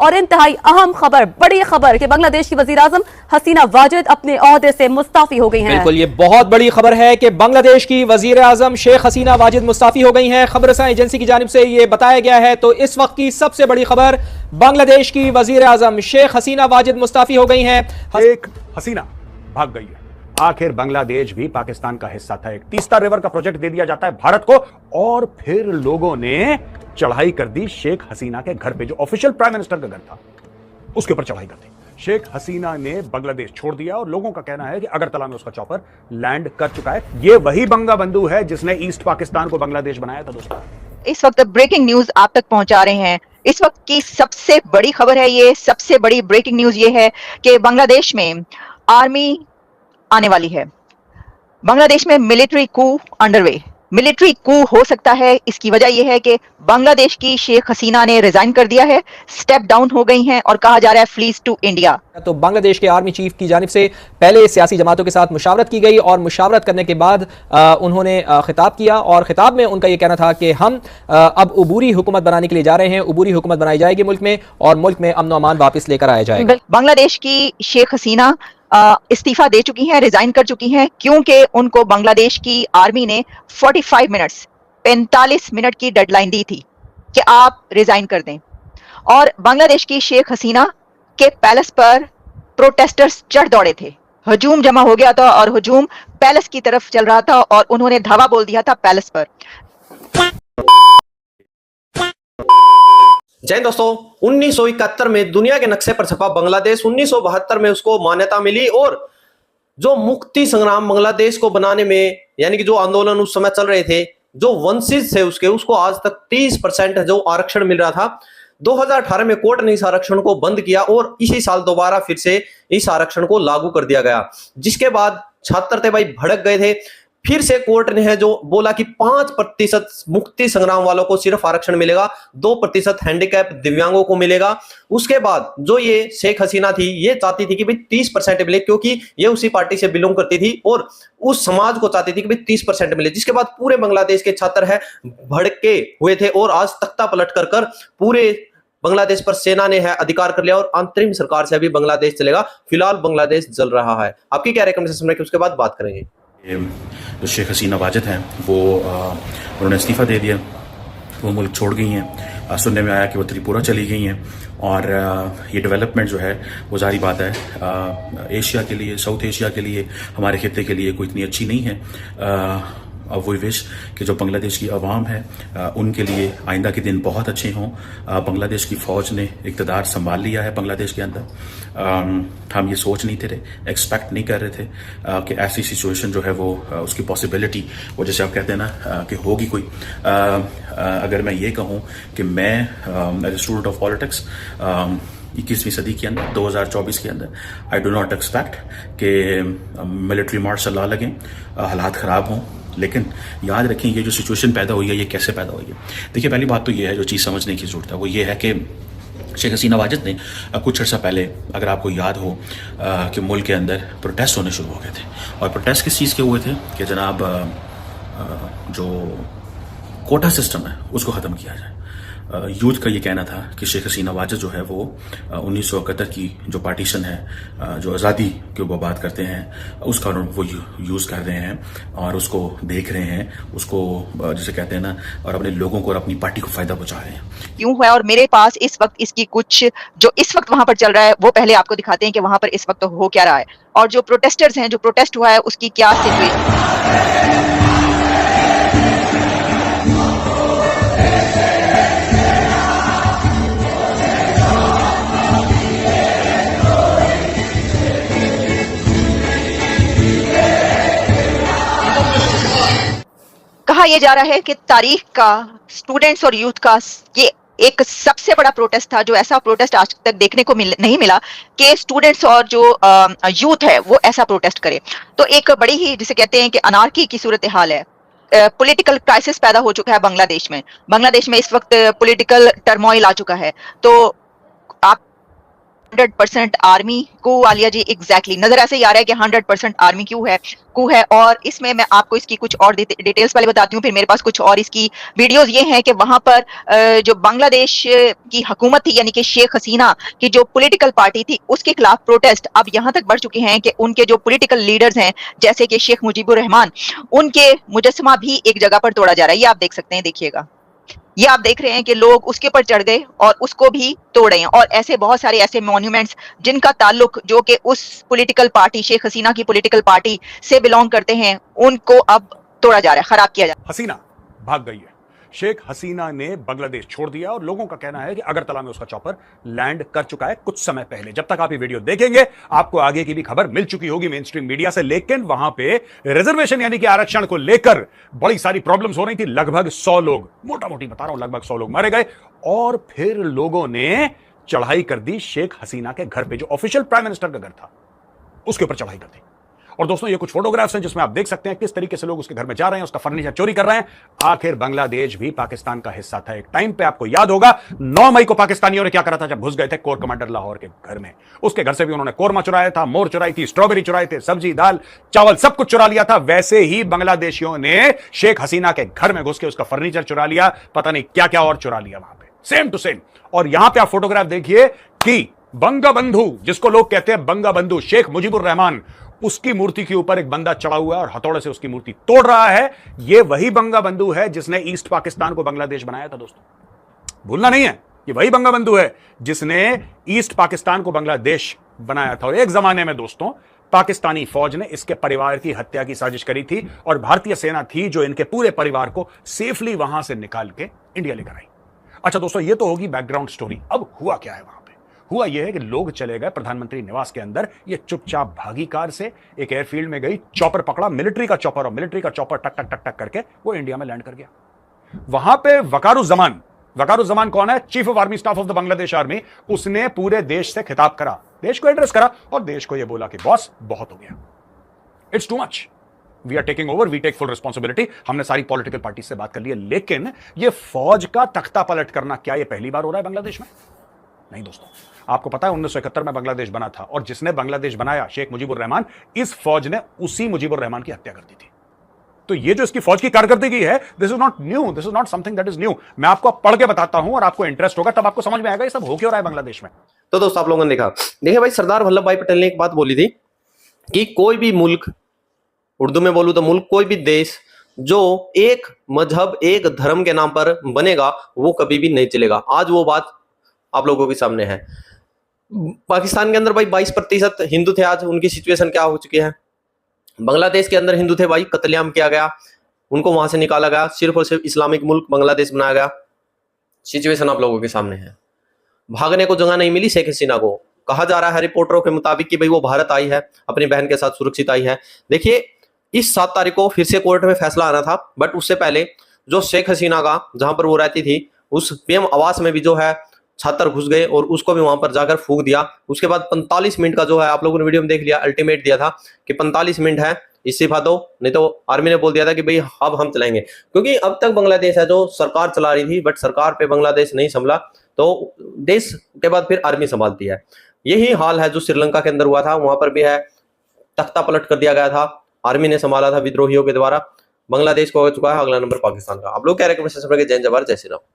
और इंतहाई अहम खबर, बड़ी खबर कि बांग्लादेश की वजीर आजम हसीना वाजिद अपने ओहदे से मुस्ताफी हो गई हैं। बिल्कुल, ये बहुत बड़ी खबर है कि बांग्लादेश की वजीर आजम शेख हसीना वाजिद मुस्ताफी हो गई हैं। खबर रसां एजेंसी की जानिब से ये बताया गया है। तो इस वक्त की सबसे बड़ी खबर, बांग्लादेश की वजीर आजम शेख हसीना वाजिद मुस्ताफी हो गई हैं। शेख हसीना भाग गई है। आखिर बांग्लादेश भी पाकिस्तान का हिस्सा था। एक तीस्ता रिवर का प्रोजेक्ट दे दिया जाता है भारत को, और फिर लोगों ने चढ़ाई कर दी शेख हसीना के घर पे, जो ऑफिशियल प्राइम मिनिस्टर का घर था, उसके ऊपर चढ़ाई कर दी। शेख हसीना ने बांग्लादेश छोड़ दिया और लोगों का कहना है कि अगरतला में उसका चॉपर लैंड कर चुका है। यह वही बंगा बंधु है जिसने ईस्ट पाकिस्तान को बांग्लादेश बनाया था। दोस्तों, इस वक्त ब्रेकिंग न्यूज आप तक पहुंचा रहे हैं। इस वक्त की सबसे बड़ी खबर है, ये सबसे बड़ी ब्रेकिंग न्यूज ये है कि बांग्लादेश में आर्मी आने वाली है। बांग्लादेश में मिलिट्री कू अंडरवे। मिलिट्री कू हो सकता है, इसकी वजह यह है कि बांग्लादेश की शेख हसीना ने रिजाइन कर दिया है, स्टेप डाउन हो गई हैं और कहा जा रहा है फ्लीज टू इंडिया। तो बांग्लादेश के आर्मी चीफ की जानिब से पहले सियासी जमातों के साथ मुशावरत की गई और मुशावरत करने के बाद उन्होंने खिताब किया और खिताब में उनका यह कहना था कि हम अब उबूरी हुकूमत बनाने के लिए जा रहे हैं। उबूरी हुकूमत बनाई जाएगी मुल्क में और मुल्क में अमन अमान वापस लेकर आया जाएगा। बांग्लादेश की शेख हसीना इस्तीफा दे चुकी हैं, रिजाइन कर चुकी हैं, क्योंकि उनको बांग्लादेश की आर्मी ने 45 मिनट की डेडलाइन दी थी कि आप रिजाइन कर दें। और बांग्लादेश की शेख हसीना के पैलेस पर प्रोटेस्टर्स चढ़ दौड़े थे। हजूम जमा हो गया था और हजूम पैलेस की तरफ चल रहा था और उन्होंने धावा बोल दिया था पैलेस पर। जय दोस्तों, 1971 में दुनिया के नक्शे पर छपा बांग्लादेश, 1972 में उसको मान्यता मिली और जो मुक्ति संग्राम बांग्लादेश को बनाने में, यानी कि जो आंदोलन उस समय चल रहे थे, जो वंशज थे उसको आज तक 30% जो आरक्षण मिल रहा था। 2018 में कोर्ट ने इस आरक्षण को बंद किया और इसी साल दोबारा फिर से इस आरक्षण को लागू कर दिया गया, जिसके बाद छात्र थे भाई भड़क गए थे। फिर से कोर्ट ने है जो बोला कि 5% मुक्ति संग्राम वालों को सिर्फ आरक्षण मिलेगा, 2% हैंडीकैप दिव्यांगों को मिलेगा। उसके बाद जो ये शेख हसीना थी, ये चाहती थी कि भाई 30% मिले, क्योंकि ये उसी पार्टी से बिलोंग करती थी और उस समाज को चाहती थी कि भाई 30% मिले। जिसके बाद पूरे बांग्लादेश के छात्र है भड़के हुए थे और आज तख्ता पलट कर पूरे बांग्लादेश पर सेना ने है अधिकार कर लिया और अंतरिम सरकार से अभी बांग्लादेश चलेगा। फिलहाल बांग्लादेश जल रहा है। आपकी क्या रिकमेंडेशन सुन के उसके बाद बात करेंगे। जो शेख हसीना वाजिद हैं वो उन्होंने इस्तीफ़ा दे दिया, वो मुल्क छोड़ गई हैं। सुनने में आया कि वो त्रिपुरा चली गई हैं और ये डेवलपमेंट जो है वो जारी बात है एशिया के लिए, साउथ एशिया के लिए, हमारे खित्ते के लिए कोई इतनी अच्छी नहीं है। अब वो विश कि जो बांग्लादेश की आवाम है उनके लिए आइंदा के दिन बहुत अच्छे हों। बांग्लादेश की फ़ौज ने इक़्तिदार संभाल लिया है बांग्लादेश के अंदर। हम ये सोच नहीं थे, एक्सपेक्ट नहीं कर रहे थे कि ऐसी सिचुएशन जो है वो उसकी पॉसिबिलिटी, वो जैसे आप कहते हैं ना कि होगी कोई। अगर मैं ये कहूँ कि मैं as a student of politics 21वीं सदी के अंदर 2024 के अंदर आई डू नॉट एक्सपेक्ट कि मिलिट्री मार्शल लॉ लगें, हालात ख़राब हों। लेकिन याद रखें ये जो सिचुएशन पैदा हुई है ये कैसे पैदा हुई है। देखिए, पहली बात तो ये है, जो चीज़ समझने की ज़रूरत है वो ये है कि शेख हसीना वाजिद ने कुछ अर्सा पहले, अगर आपको याद हो, कि मुल्क के अंदर प्रोटेस्ट होने शुरू हो गए थे। और प्रोटेस्ट किस चीज़ के हुए थे कि जनाब जो कोटा सिस्टम है उसको ख़त्म किया जाए। यूथ का ये कहना था कि शेख हसीना वाजिद जो है वो 1971 की जो पार्टीशन है, जो आज़ादी की वो बात करते हैं, उसका वो यूज़ कर रहे हैं और उसको देख रहे हैं, उसको जिसे कहते हैं ना, और अपने लोगों को और अपनी पार्टी को फ़ायदा पहुंचा रहे हैं। क्यों हुआ? और मेरे पास इस वक्त इसकी कुछ जो इस वक्त वहां पर चल रहा है वो पहले आपको दिखाते हैं कि वहां पर इस वक्त हो क्या रहा है और जो प्रोटेस्टर्स हैं, जो प्रोटेस्ट हुआ है उसकी क्या सिचुएशन। कहा यह जा रहा है कि तारीख का, स्टूडेंट्स और यूथ का ये एक सबसे बड़ा प्रोटेस्ट था, जो ऐसा प्रोटेस्ट आज तक देखने को नहीं मिला कि स्टूडेंट्स और जो यूथ है वो ऐसा प्रोटेस्ट करे। तो एक बड़ी ही, जिसे कहते हैं कि अनार्की की सूरत हाल है। पॉलिटिकल क्राइसिस पैदा हो चुका है बांग्लादेश में। बांग्लादेश में इस वक्त पॉलिटिकल टर्मोइल आ चुका है। तो आप 100% आर्मी को वालिया जी एग्जैक्टली नजर ऐसे ही आ रहा है कि 100% आर्मी क्यों है और इसमें मैं आपको इसकी कुछ और डिटेल्स पहले बताती हूँ, फिर मेरे पास कुछ और इसकी वीडियोस ये हैं कि वहां पर जो बांग्लादेश की हुकूमत थी यानी कि शेख हसीना की जो पॉलिटिकल पार्टी थी उसके खिलाफ प्रोटेस्ट अब यहां तक बढ़ चुके हैं कि उनके जो पॉलिटिकल लीडर्स हैं जैसे कि शेख मुजीबुर रहमान, उनके मुजस्समा भी एक जगह पर तोड़ा जा रहा है। ये आप देख सकते हैं, देखिएगा, ये आप देख रहे हैं कि लोग उसके ऊपर चढ़ गए और उसको भी तोड़ रहे हैं। और ऐसे बहुत सारे ऐसे मॉन्यूमेंट्स जिनका ताल्लुक जो कि उस पॉलिटिकल पार्टी शेख हसीना की पॉलिटिकल पार्टी से बिलोंग करते हैं उनको अब तोड़ा जा रहा है, खराब किया जा रहा है। हसीना भाग गई है। शेख हसीना ने बांग्लादेश छोड़ दिया और लोगों का कहना है कि अगरतला में उसका चॉपर लैंड कर चुका है कुछ समय पहले। जब तक आप ये वीडियो देखेंगे आपको आगे की भी खबर मिल चुकी होगी मेन स्ट्रीम मीडिया से, लेकिन वहां पे रिजर्वेशन यानी कि आरक्षण को लेकर बड़ी सारी प्रॉब्लम्स हो रही थी। लगभग 100 लोग, मोटा मोटी बता रहा हूं, लगभग 100 लोग मारे गए और फिर लोगों ने चढ़ाई कर दी शेख हसीना के घर पे, जो ऑफिशियल प्राइम मिनिस्टर का घर था उसके ऊपर चढ़ाई कर दी। और दोस्तों ये कुछ फोटोग्राफ्स हैं जिसमें आप देख सकते हैं किस तरीके से लोग उसके घर में जा रहे हैं, उसका फर्नीचर चोरी कर रहे हैं। आखिर बांग्लादेश भी पाकिस्तान का हिस्सा था एक टाइम पे, आपको याद होगा 9 मई को पाकिस्तानियों ने क्या करा था जब घुस गए थे कोर कमांडर लाहौर के घर में। उसके घर से भी उन्होंने कोरमा चुराया था, मोर चुराई थी, स्ट्रॉबेरी चुराए थे, सब्जी दाल चावल सब कुछ चुरा लिया था। वैसे ही बांग्लादेशियों ने शेख हसीना के घर में घुस के उसका फर्नीचर चुरा लिया, पता नहीं क्या क्या और चुरा लिया वहां पे, सेम टू सेम। और यहां पे आप फोटोग्राफ देखिए कि बंगबंधु, जिसको लोग कहते हैं बंगबंधु शेख मुजीबुर रहमान, उसकी मूर्ति के ऊपर एक बंदा चढ़ा हुआ है और हथौड़े से उसकी मूर्ति तोड़ रहा है। यह वही बंगबंधु है जिसने ईस्ट पाकिस्तान को बांग्लादेश बनाया था। दोस्तों भूलना नहीं है, ये वही बंगबंधु है जिसने ईस्ट पाकिस्तान को बांग्लादेश बनाया था। और एक जमाने में दोस्तों पाकिस्तानी फौज ने इसके परिवार की हत्या की साजिश करी थी और भारतीय सेना थी जो इनके पूरे परिवार को सेफली वहां से निकाल के इंडिया लेकर आई। अच्छा दोस्तों, ये तो होगी बैकग्राउंड स्टोरी। अब हुआ क्या है वहां? हुआ यह है कि लोग चले गए प्रधानमंत्री निवास के अंदर, ये चुपचाप भागी कार से एक एयरफील्ड में गई, चॉपर पकड़ा, मिलिट्री का चॉपर, और मिलिट्री का चॉपर टक टक टक टक करके वो इंडिया में लैंड कर गया। वहां पे वकारुज्जमान कौन है? Chief of army staff of the Bangladesh army. उसने पूरे देश से खिताब करा, देश को एड्रेस करा और देश को यह बोला कि बॉस बहुत हो गया, it's too much, we are taking over, we take full responsibility. हमने सारी पॉलिटिकल पार्टी से बात कर ली है। लेकिन यह फौज का तख्ता पलट करना क्या यह पहली बार हो रहा है बांग्लादेश में? नहीं दोस्तों, आपको पता है 1971 में बांग्लादेश बना था और जिसने बांग्लादेश बनाया शेख मुजीबुर रहमान, इस फौज ने उसी मुजीबुर रहमान की हत्या कर दी थी। तो ये जो इसकी फौज की कारकर्दगी है, this is not new, this is not something that is new. मैं आपको पढ़ के बताता हूं और आपको इंटरेस्ट होगा, तब आपको समझ में आएगा ये सब हो क्यों रहा है बांग्लादेश में। तो दोस्तों आप लोगों ने देखा, देखिए भाई, सरदार वल्लभ भाई पटेल ने एक बात बोली थी कि कोई भी मुल्क, उर्दू में बोलूं तो मुल्क, कोई भी देश जो एक मजहब एक धर्म के नाम पर बनेगा वो कभी भी नहीं चलेगा। आज वो बात आप लोगों के सामने है। पाकिस्तान के अंदर भाई 22% हिंदू थे, आज उनकी सिचुएशन क्या हो चुकी है। बांग्लादेश के अंदर हिंदू थे भाई, कत्लेआम किया गया, उनको वहां से निकाला गया, सिर्फ और सिर्फ इस्लामिक मुल्क बांग्लादेश बनाया गया। सिचुएशन आप लोगों के सामने है। भागने को जगह नहीं मिली शेख हसीना को। कहा जा रहा है रिपोर्टरों के मुताबिक कि भाई वो भारत आई है, अपनी बहन के साथ सुरक्षित आई है। देखिए, इस 7 तारीख को फिर से कोर्ट में फैसला आना था, बट उससे पहले जो शेख हसीना का जहां पर वो रहती थी उस पीएम आवास में भी जो है छात्र घुस गए और उसको भी वहां पर जाकर फूंक दिया। उसके बाद 45 मिनट का जो है, आप लोगों ने वीडियो में देख लिया, अल्टीमेट दिया था कि 45 मिनट है, इस्तीफा दो, नहीं तो आर्मी ने बोल दिया था कि भाई अब हम चलाएंगे। क्योंकि अब तक बांग्लादेश है जो सरकार चला रही थी, बट सरकार पे बांग्लादेश नहीं संभला, तो देश के बाद फिर आर्मी संभालती है। यही हाल है जो श्रीलंका के अंदर हुआ था, वहां पर भी है, तख्ता पलट कर दिया गया था, आर्मी ने संभाला था विद्रोहियों के द्वारा। बांग्लादेश को हो चुका है, अगला नंबर पाकिस्तान का। आप लोग क्या रिकमेंडेशन? जय जवाहर, जय श्री राम।